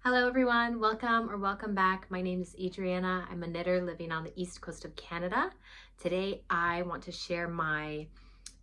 Hello everyone, welcome or welcome back. My name is Adriana. I'm a knitter living on the east coast of Canada. Today I want to share my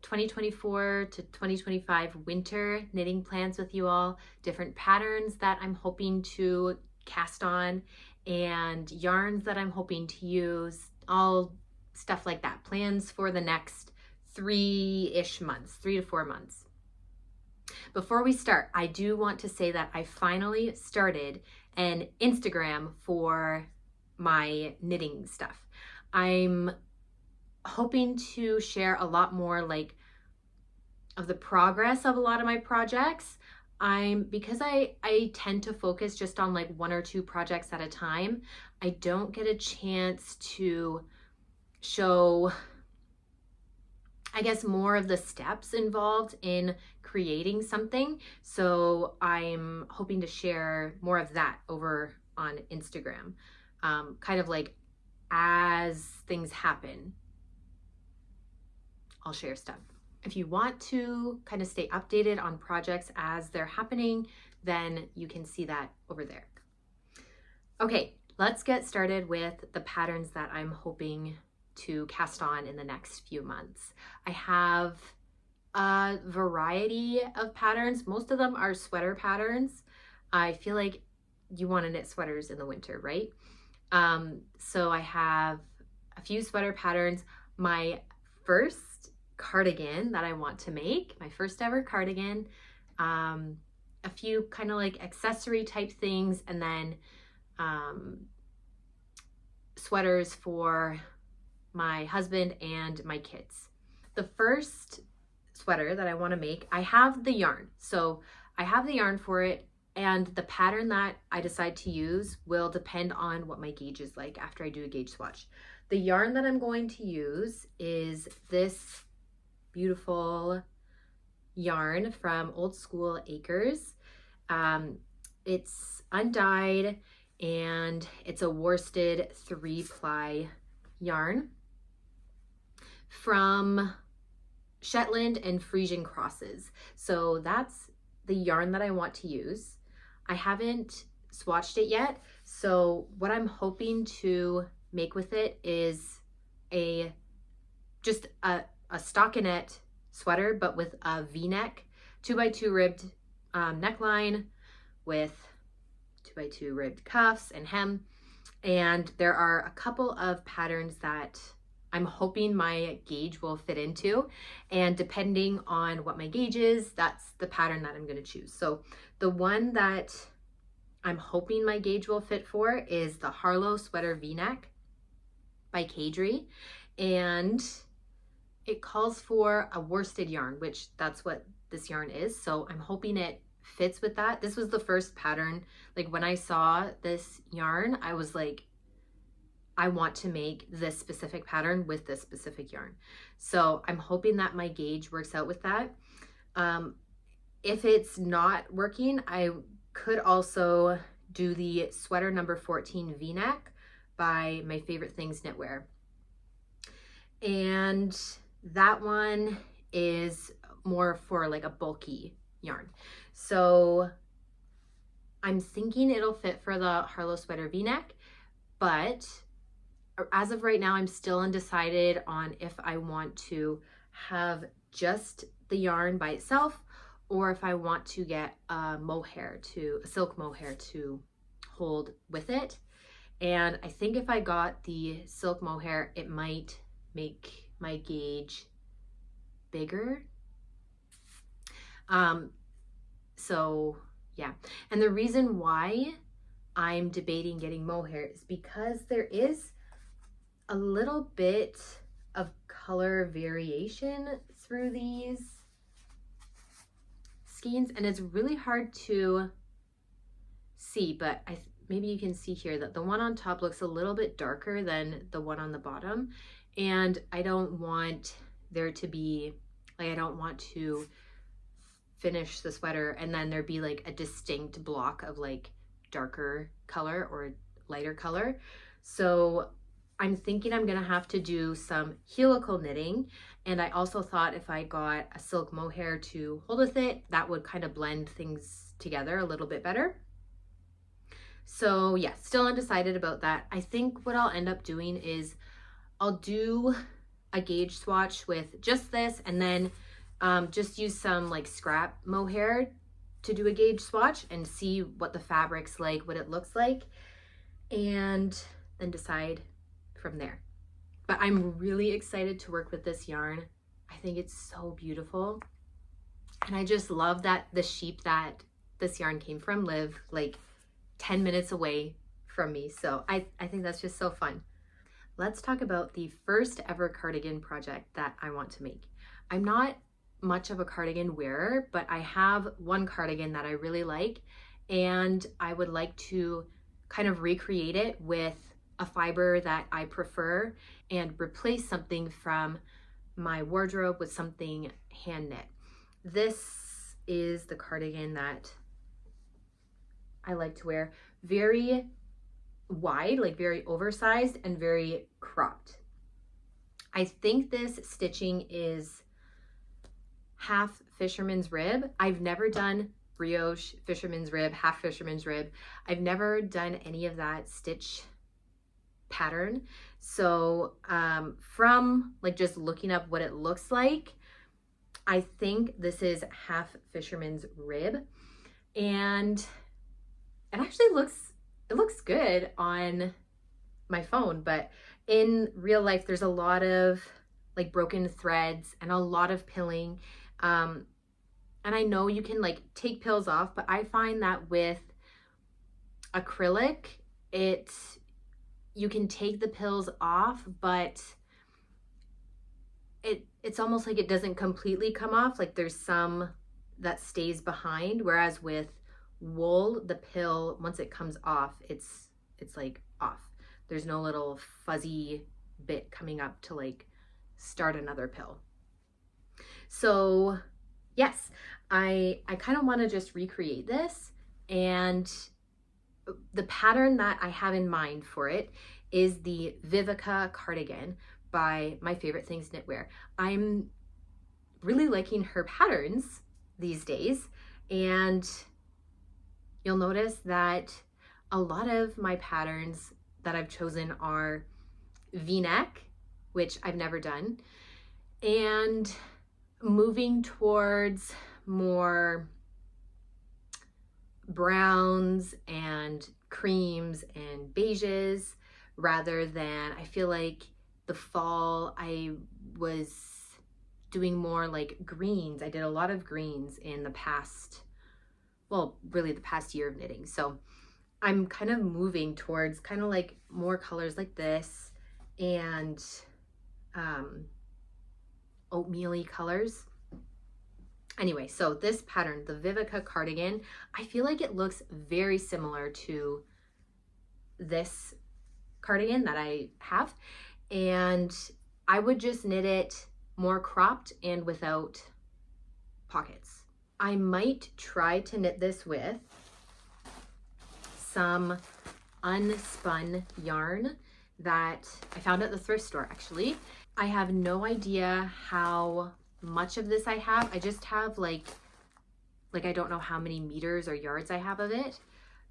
2024 to 2025 winter knitting plans with you all, different patterns that I'm hoping to cast on and yarns that I'm hoping to use, all stuff like that. Plans for the next 3-ish months, 3 to 4 months. Before we start, I do want to say that I finally started an Instagram for my knitting stuff. I'm hoping to share a lot more of the progress of a lot of my projects. Because I tend to focus just on like 1 or 2 projects at a time, I don't get a chance to show, I guess, more of the steps involved in creating something. So I'm hoping to share more of that over on Instagram, kind of like as things happen, I'll share stuff. If you want to kind of stay updated on projects as they're happening, then you can see that over there. Okay, let's get started with the patterns that I'm hoping to cast on in the next few months. I have a variety of patterns. Most of them are sweater patterns. I feel like you want to knit sweaters in the winter, right? So I have a few sweater patterns. My first cardigan that I want to make, my first ever cardigan, a few kind of like accessory type things, and then sweaters for my husband and my kids. The first sweater that I want to make, I have the yarn. So I have the yarn for it, and the pattern that I decide to use will depend on what my gauge is like after I do a gauge swatch. The yarn that I'm going to use is this beautiful yarn from Old School Acres. It's undyed and it's a worsted 3-ply yarn from Shetland and Frisian crosses. So that's the yarn that I want to use. I haven't swatched it yet, so what I'm hoping to make with it is just a stockinette sweater, but with a V-neck, 2x2 ribbed neckline with 2x2 ribbed cuffs and hem. And there are a couple of patterns that I'm hoping my gauge will fit into, and depending on what my gauge is, that's the pattern that I'm going to choose. So the one that I'm hoping my gauge will fit for is the Harlow Sweater V-neck by Kadri, and it calls for a worsted yarn, which that's what this yarn is. So I'm hoping it fits with that. This was the first pattern. Like when I saw this yarn, I was like, I want to make this specific pattern with this specific yarn. So I'm hoping that my gauge works out with that. If it's not working, I could also do the sweater number 14 V-neck by My Favorite Things Knitwear. And that one is more for like a bulky yarn. So I'm thinking it'll fit for the Harlow Sweater V-neck, but as of right now, I'm still undecided on if I want to have just the yarn by itself or if I want to get a silk mohair to hold with it. And I think if I got the silk mohair, it might make my gauge bigger. So yeah. And the reason why I'm debating getting mohair is because there is a little bit of color variation through these skeins, and it's really hard to see, but maybe you can see here that the one on top looks a little bit darker than the one on the bottom, and I don't want there to be, like, I don't want to finish the sweater and then there be like a distinct block of like darker color or lighter color. So I'm thinking I'm gonna have to do some helical knitting, and I also thought if I got a silk mohair to hold with it, that would kind of blend things together a little bit better. So yeah, still undecided about that. I think what I'll end up doing is I'll do a gauge swatch with just this, and then just use some like scrap mohair to do a gauge swatch and see what the fabric's like, what it looks like, and then decide from there. But I'm really excited to work with this yarn. I think it's so beautiful. And I just love that the sheep that this yarn came from live like 10 minutes away from me. So I think that's just so fun. Let's talk about the first ever cardigan project that I want to make. I'm not much of a cardigan wearer, but I have one cardigan that I really like, and I would like to kind of recreate it with a fiber that I prefer and replace something from my wardrobe with something hand knit. This is the cardigan that I like to wear. Very wide, like very oversized and very cropped. I think this stitching is half fisherman's rib. I've never done brioche, fisherman's rib, half fisherman's rib. I've never done any of that stitch pattern. So from like just looking up what it looks like, I think this is half fisherman's rib, and it actually looks good on my phone, but in real life there's a lot of like broken threads and a lot of pilling, and I know you can like take pills off, but I find that with acrylic you can take the pills off, but it's almost like it doesn't completely come off. Like there's some that stays behind, whereas with wool, the pill, once it comes off, it's like off. There's no little fuzzy bit coming up to like start another pill. So yes, I kind of want to just recreate this, and the pattern that I have in mind for it is the Vivica cardigan by My Favorite Things Knitwear. I'm really liking her patterns these days, and you'll notice that a lot of my patterns that I've chosen are V-neck, which I've never done, and moving towards more browns and creams and beiges, rather than, I feel like the fall I was doing more like greens. I did a lot of greens in the past, well, really the past year of knitting. So I'm kind of moving towards kind of like more colors like this and oatmeal-y colors. Anyway, so this pattern, the Vivica cardigan, I feel like it looks very similar to this cardigan that I have, and I would just knit it more cropped and without pockets. I might try to knit this with some unspun yarn that I found at the thrift store actually. I have no idea how much of this I have. I just have like I don't know how many meters or yards I have of it.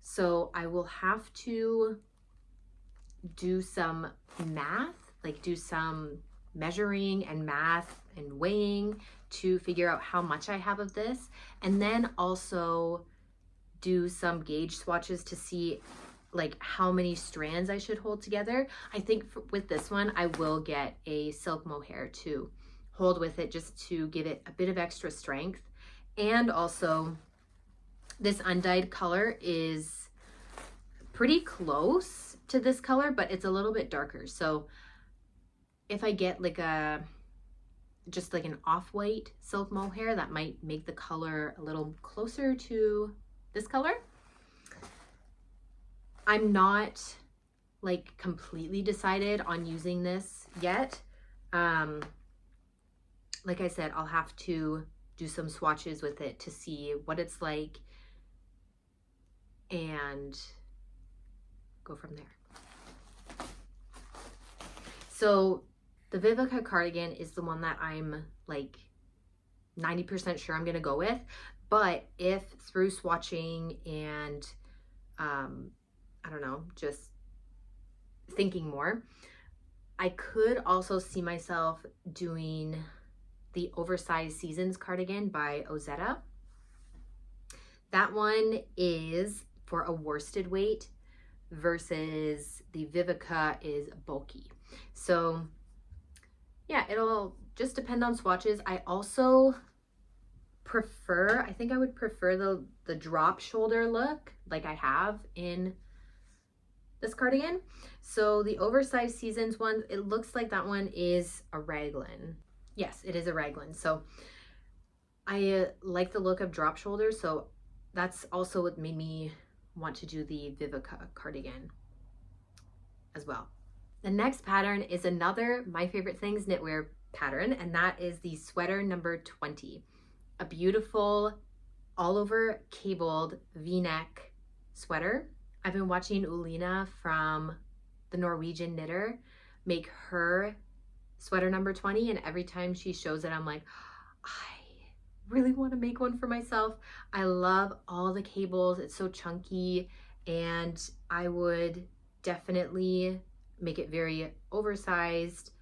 So I will have to do some math, like do some measuring and math and weighing to figure out how much I have of this, and then also do some gauge swatches to see like how many strands I should hold together. I think with this one I will get a silk mohair to hold with it, just to give it a bit of extra strength. And also this undyed color is pretty close to this color, but it's a little bit darker. So if I get like just like an off-white silk mohair, that might make the color a little closer to this color. I'm not like completely decided on using this yet. Like I said, I'll have to do some swatches with it to see what it's like and go from there. So the Vivica cardigan is the one that I'm like 90% sure I'm gonna go with, but if through swatching and I don't know, just thinking more. I could also see myself doing the Oversized Seasons cardigan by Ozetta. That one is for a worsted weight versus the Vivica is bulky. So yeah, it'll just depend on swatches. I also prefer, I think I would prefer the drop shoulder look like I have in this cardigan. So the Oversized Seasons one, it looks like that one is a raglan. Yes, it is a raglan. So I like the look of drop shoulder. So that's also what made me want to do the Vivica cardigan as well. The next pattern is another My Favorite Things knitwear pattern, and that is the sweater number 20. A beautiful all over cabled V-neck sweater. I've been watching Ulina from the Norwegian Knitter make her sweater number 20, and every time she shows it, I'm like, I really want to make one for myself. I love all the cables. It's so chunky, and I would definitely make it very oversized,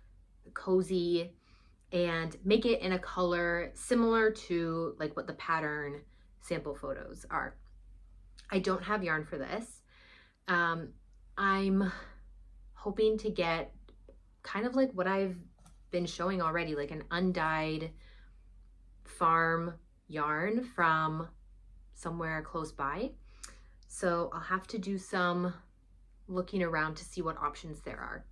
cozy, and make it in a color similar to like what the pattern sample photos are. I don't have yarn for this. I'm hoping to get kind of like what I've been showing already, like an undyed farm yarn from somewhere close by. So I'll have to do some looking around to see what options there are.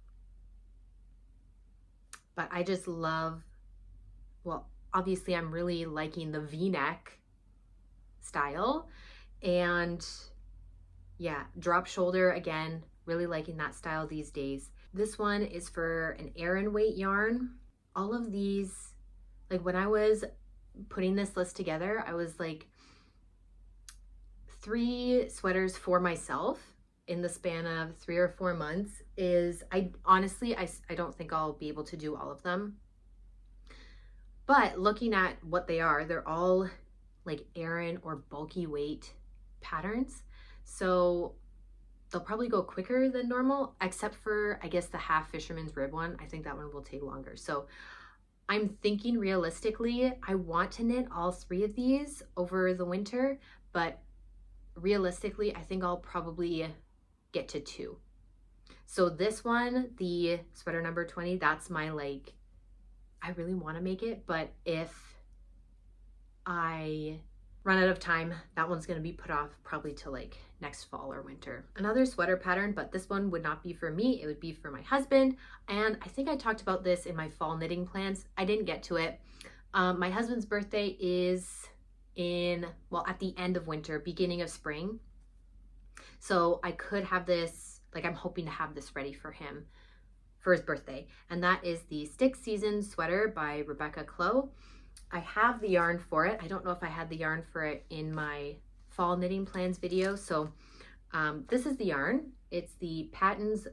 But I just love, well, obviously I'm really liking the V-neck style, and yeah, drop shoulder, again, really liking that style these days. This one is for an Aran weight yarn. All of these, like when I was putting this list together, I was like 3 sweaters for myself in the span of 3 or 4 months is, I honestly don't think I'll be able to do all of them. But looking at what they are, they're all like Aran or bulky weight patterns. So they'll probably go quicker than normal, except for, I guess, the half fisherman's rib one. I think that one will take longer. So I'm thinking realistically, I want to knit all 3 of these over the winter, but realistically, I think I'll probably get to 2. So this one, the sweater number 20, that's my like, I really want to make it, but if I run out of time, that one's going to be put off probably to like next fall or winter. Another sweater pattern, but this one would not be for me, it would be for my husband. And I think I talked about this in my fall knitting plans. I didn't get to it. My husband's birthday is in, well, at the end of winter, beginning of spring. So I could have this, like I'm hoping to have this ready for him for his birthday. And that is the Stick Season sweater by Rebecca Clow. I have the yarn for it. I don't know if I had the yarn for it in my fall knitting plans video. So this is the yarn. It's the Patton's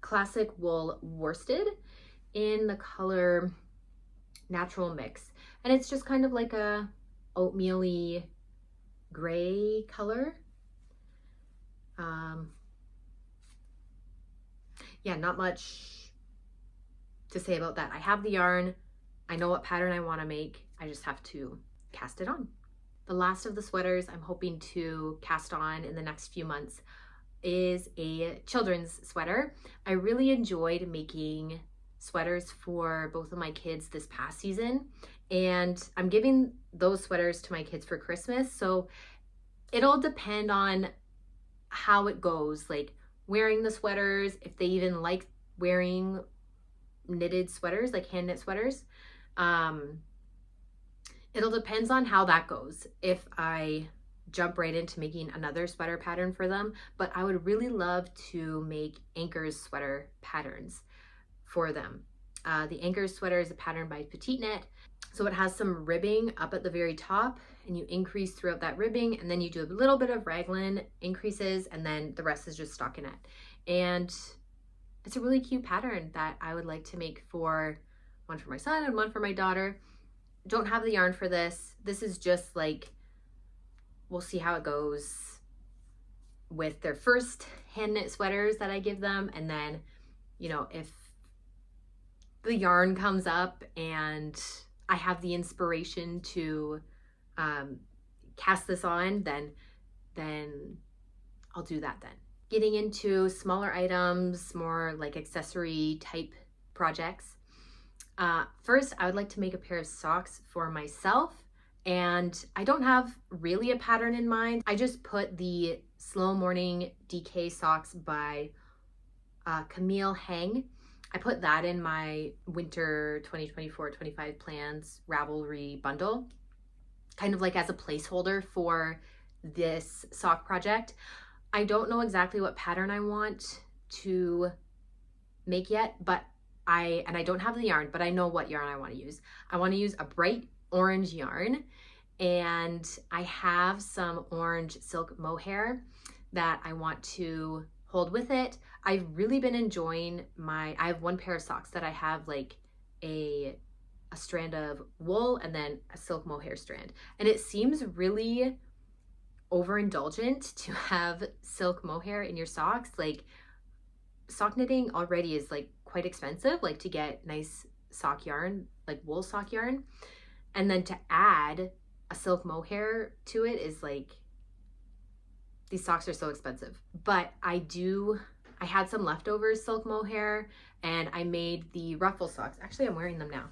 Classic Wool Worsted in the color Natural Mix. And it's just kind of like a oatmeal-y gray color. Yeah, not much to say about that. I have the yarn. I know what pattern I want to make. I just have to cast it on. The last of the sweaters I'm hoping to cast on in the next few months is a children's sweater. I really enjoyed making sweaters for both of my kids this past season, and I'm giving those sweaters to my kids for Christmas. So it'll depend on how it goes, like wearing the sweaters, if they even like wearing knitted sweaters, like hand knit sweaters. It'll depends on how that goes, if I jump right into making another sweater pattern for them. But I would really love to make Anchor's sweater patterns for them. The Anchor's sweater is a pattern by Petite Knit. So it has some ribbing up at the very top, and you increase throughout that ribbing, and then you do a little bit of raglan increases, and then the rest is just stockinette. And it's a really cute pattern that I would like to make for one for my son and one for my daughter. Don't have the yarn for this. This is just like, we'll see how it goes with their first hand knit sweaters that I give them. And then, you know, if the yarn comes up and I have the inspiration to cast this on, then I'll do that then. Getting into smaller items, more like accessory type projects. First, I would like to make a pair of socks for myself, and I don't have really a pattern in mind. I just put the Slow Morning DK socks by Camille Hang. I put that in my winter 2024-25 plans Ravelry bundle, kind of like as a placeholder for this sock project. I don't know exactly what pattern I want to make yet, but I don't have the yarn, but I know what yarn I want to use. I want to use a bright orange yarn, and I have some orange silk mohair that I want to hold with it. I've really been enjoying I have one pair of socks that I have like a strand of wool and then a silk mohair strand. And it seems really overindulgent to have silk mohair in your socks. Like, sock knitting already is like quite expensive, like to get nice sock yarn, like wool sock yarn. And then to add a silk mohair to it is like, these socks are so expensive. But I had some leftover silk mohair and I made the ruffle socks. Actually, I'm wearing them now.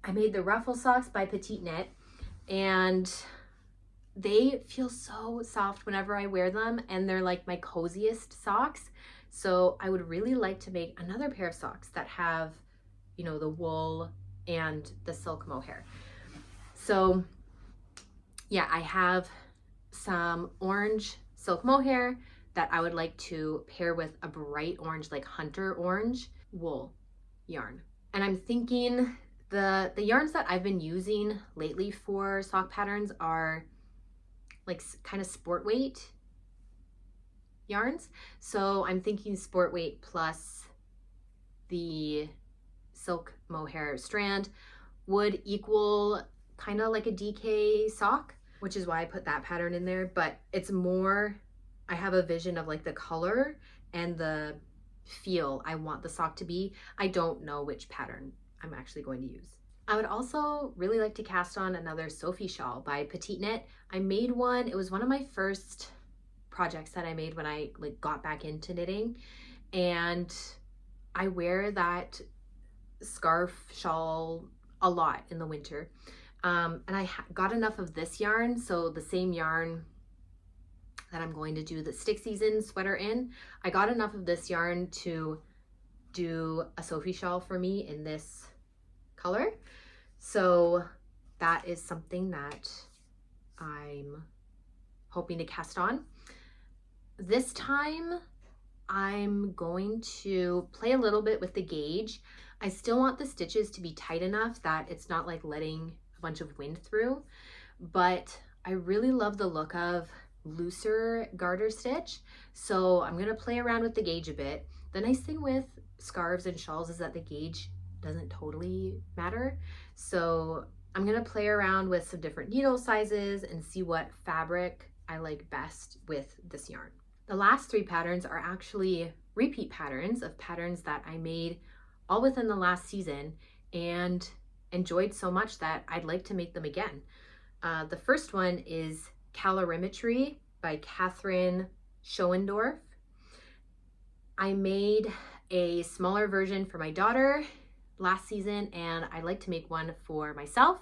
I made the ruffle socks by Petite Knit, and they feel so soft whenever I wear them, and they're like my coziest socks. So I would really like to make another pair of socks that have, you know, the wool and the silk mohair. So yeah, I have some orange silk mohair that I would like to pair with a bright orange, like hunter orange wool yarn. And I'm thinking the yarns that I've been using lately for sock patterns are like kind of sport weight yarns. So I'm thinking sport weight plus the silk mohair strand would equal kind of like a DK sock, which is why I put that pattern in there. But it's more, I have a vision of like the color and the feel I want the sock to be. I don't know which pattern I'm actually going to use. I would also really like to cast on another Sophie shawl by Petite Knit. I made one, it was one of my first projects that I made when I like got back into knitting, and I wear that scarf shawl a lot in the winter. And I got enough of this yarn, so the same yarn that I'm going to do the stick season sweater in, I got enough of this yarn to do a Sophie shawl for me in this color. So that is something that I'm hoping to cast on. This time I'm going to play a little bit with the gauge. I still want the stitches to be tight enough that it's not like letting a bunch of wind through, but I really love the look of looser garter stitch. So I'm gonna play around with the gauge a bit. The nice thing with scarves and shawls is that the gauge doesn't totally matter. So I'm gonna play around with some different needle sizes and see what fabric I like best with this yarn. The last three patterns are actually repeat patterns of patterns that I made all within the last season and enjoyed so much that I'd like to make them again. The first one is Calorimetry by Catherine Schoendorf. I made a smaller version for my daughter last season, and I'd like to make one for myself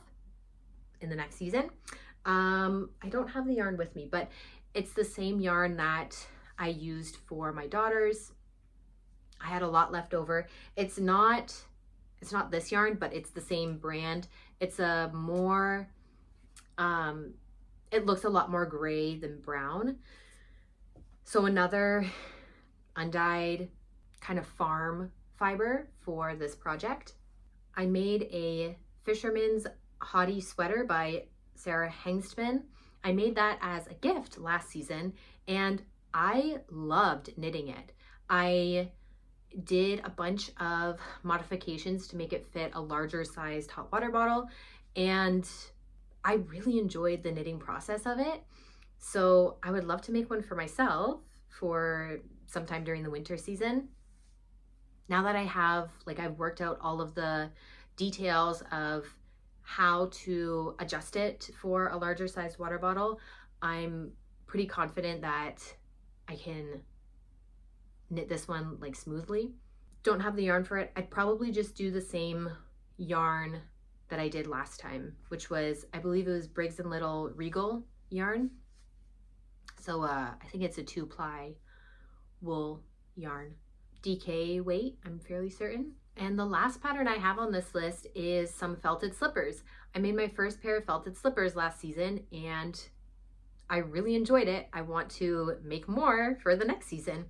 in the next season. I don't have the yarn with me, but it's the same yarn that I used for my daughters. I had a lot left over. It's not this yarn, but it's the same brand. It's a more, it looks a lot more gray than brown. So another undyed kind of farm fiber for this project. I made a Fisherman's Hottie sweater by Sarah Hengstman. I made that as a gift last season and I loved knitting it. I did a bunch of modifications to make it fit a larger sized hot water bottle, and I really enjoyed the knitting process of it. So I would love to make one for myself for sometime during the winter season. Now that I've worked out all of the details of how to adjust it for a larger sized water bottle, I'm pretty confident that I can knit this one like smoothly. Don't have the yarn for it. I'd probably just do the same yarn that I did last time, which was, I believe it was Briggs & Little Regal yarn. So I think it's a 2-ply wool yarn. DK weight, I'm fairly certain. And the last pattern I have on this list is some felted slippers. I made my first pair of felted slippers last season and I really enjoyed it. I want to make more for the next season.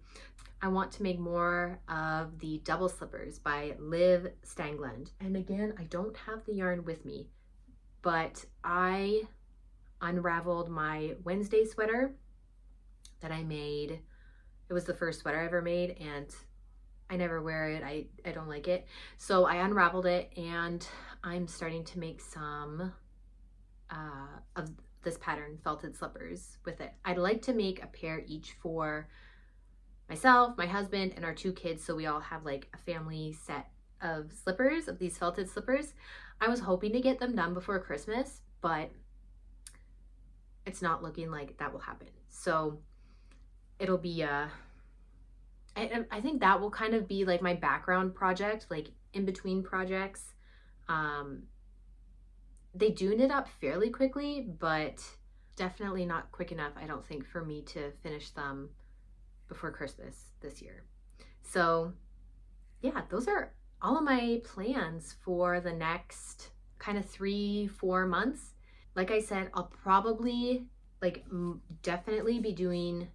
I want to make more of the double slippers by Liv Stangland. And again, I don't have the yarn with me, but I unraveled my Wednesday sweater that I made. It was the first sweater I ever made and I never wear it. I don't like it. So I unraveled it and I'm starting to make some of this pattern, felted slippers, with it. I'd like to make a pair each for myself, my husband, and our 2 kids, so we all have like a family set of slippers, of these felted slippers. I was hoping to get them done before Christmas, but it's not looking like that will happen. So it'll be I think that will kind of be like my background project, like in between projects. They do knit up fairly quickly, but definitely not quick enough, I don't think, for me to finish them before Christmas this year. So yeah, those are all of my plans for the next kind of 3-4 months. Like I said, I'll probably definitely be doing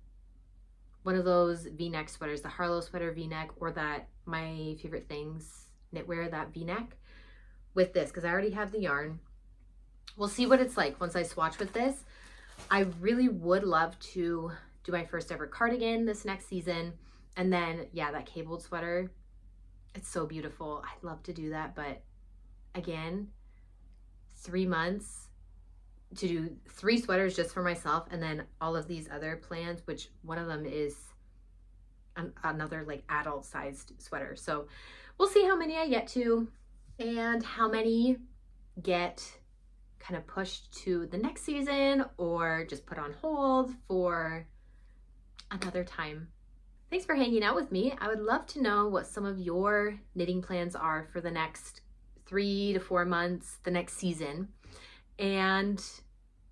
one of those V-neck sweaters, the Harlow sweater V-neck, or that My Favorite Things knitwear, that V-neck with this, because I already have the yarn. We'll see what it's like once I swatch with this. I really would love to do my first ever cardigan this next season. And then, yeah, that cabled sweater, it's so beautiful. I'd love to do that, but again, 3 months to do 3 sweaters just for myself, and then all of these other plans, which one of them is another like adult sized sweater. So we'll see how many I get to and how many get kind of pushed to the next season or just put on hold for another time. Thanks for hanging out with me. I would love to know what some of your knitting plans are for the next 3 to 4 months, the next season. And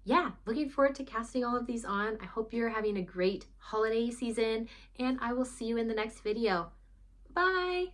yeah, looking forward to casting all of these on. I hope you're having a great holiday season, and I will see you in the next video. Bye.